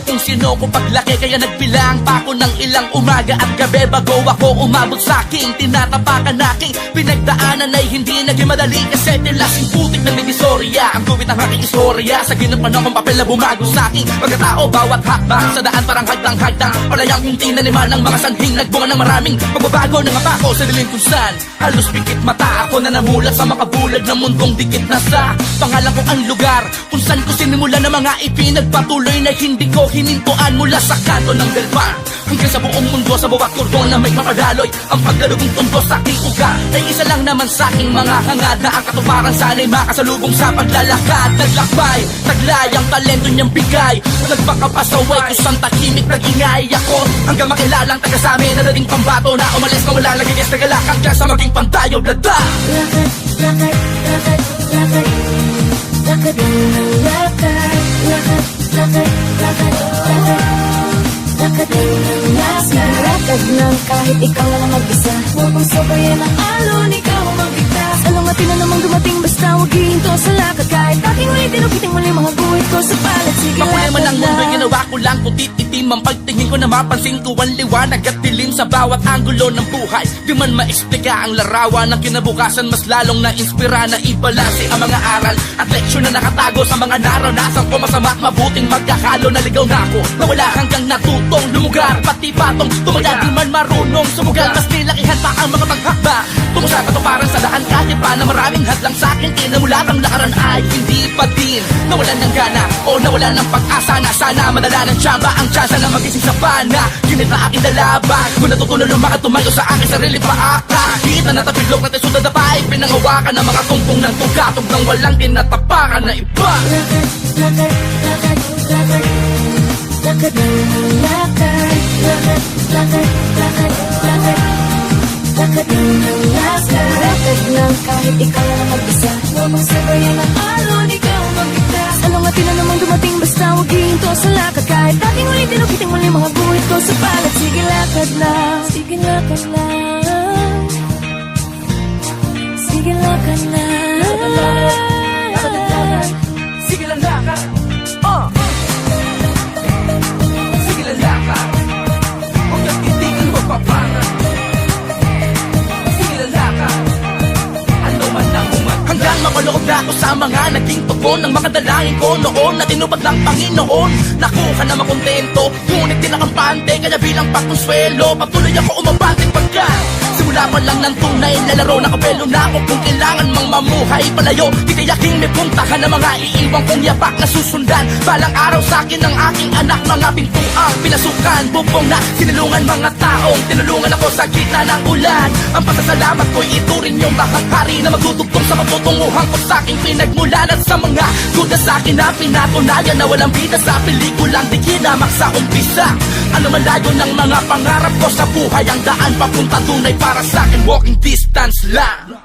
kung sino ko paglaki. Kaya nagbilang pa ako ng ilang umaga at gabi bago ako umabot sa aking tinatapakan aking pinagdaanan ay hindi naging madali. Kasi tilasing putik ng divisorya ang guwit ng aking istorya. Sa ginapan akong papel na bumago sa aking pagkatao. Bawat hakbang sa daan parang hagdang-hagdang. Palayang kong tinaniman ng mga sanhing nagbunga ng maraming pagbabago. Nangapa ko sa dilim kung saan halos pikit mata ako na namulat sa makabulad ng mundong dikit na sa pangalan ko ang lugar kung saan ko sinimulan ng mga ipinagpatuloy na hindi ko hinintuan mula sa kanto ng Delpar hanggang sa buong mundo. Sa bawat kordon na may mapadaloy ang paggalugong tondo sa aking ugat ay isa lang naman sa aking mga hangad na ang katuparan sana'y makasalubong sa paglalakad. Naglakbay, taglay ang talento niyang bigay, nagpakapasaway kung saan tahimik nag-ingay ako hanggang makilalang taga sa amin na dating pambato na umalis na wala nagigas na galakad ka sa maging pantayo blada. Lakad, lakad, lakad, lakad, lakad ng lakad, lakad, lakad, lakad, lakad, lakad ng lakad, lakad ng kahit ikaw lang mag-isa. Huwag mong sabayan ang alon, ikaw ang magbigtas. Alungatin na namang dumating basta huwag hihinto sa lakad. Kahit aking ulitin, ukiting muli mga guhit ko sa palad. Sige Makulay man ang lakad mundo, lang. ginawa ko lang kung tititim ang pagtingin ko na mapansin ko ang liwanag at dilim sa bawat anggulo ng buhay. Di man maexplika ang larawan ng kinabukasan, mas lalong na-inspira na ibalanse ang mga aral at leksyon na nakatago sa mga naranasan ko. Masama at mabuting magkakalo, naligaw na ako nawala hanggang natutong lumugar. Pati patong tumagal, di man marunong sumugal. Mas nilakihan pa ang mga paghakba tungo sa katuparan sa daan. Kahit pa na maraming hadlang sa akin, inamulat ang lakaran ay hindi pa din nawalan ng gana o nawalan ng pag-asa na sana madala ng tsamba ang tsansa na magising sa pana. Ginit na aking dalaban kung natutunan lumakad tumayo sa aking sarili paaka. Hihit na natapilok natin sunod na paay, pinangawakan ng mga tumpong ng tugatog ng walang tinatapakan na iba. Lakad, lakad, lakad, lakad, lakad ng lakad, lakad, lakad, lakad, lakad, lakad ng lakad, lakad ng kahit ikaw lang mag-isa. Huwag mong sabayan ang alon, ikaw ang magbigtas. Alungatin na namang dumating basta huwag hihinto sa lakad. Kahit aking ulitin, ukiting muli mga guhit ko sa palad. Sige lakad lang, sige lakad lang, sige lakad lang, Sige lang lakad, sige lang lakad, huwag kang titigil magpapangat. Sige lang lakad, ano man ang umat. Hanggang makulog na ako sa mga naging tugon ng mga dalangin ko noon na tinupad ng Panginoon. Nakuha na makontento, ngunit tinakampante. Kaya bilang pakonsuelo, patuloy ako umabante pagka simula pa lang ng tunay na laro. Nakapelo na ako kung kailangan mang mamuhay palayo. Titiyaking may puntahan na mga iiwang kong yapak na susundan. Balang araw sa akin ng aking anak, mga pintuang pinasukan. Bubong na sinilungan mga taong tinulungan ako sa gitna ng ulan. Ang pasasalamat ko'y ituring yung bakakari na magtutugtong sa patutunguhan ko sa aking pinagmulan. At sa mga duda sa akin na pinatunayan na walang bida sa pelikulang di kinamak sa umpisa. Ano malayo ng mga pangarap ko sa buhay, ang daan papunta tunay para sa akin, walking distance lang.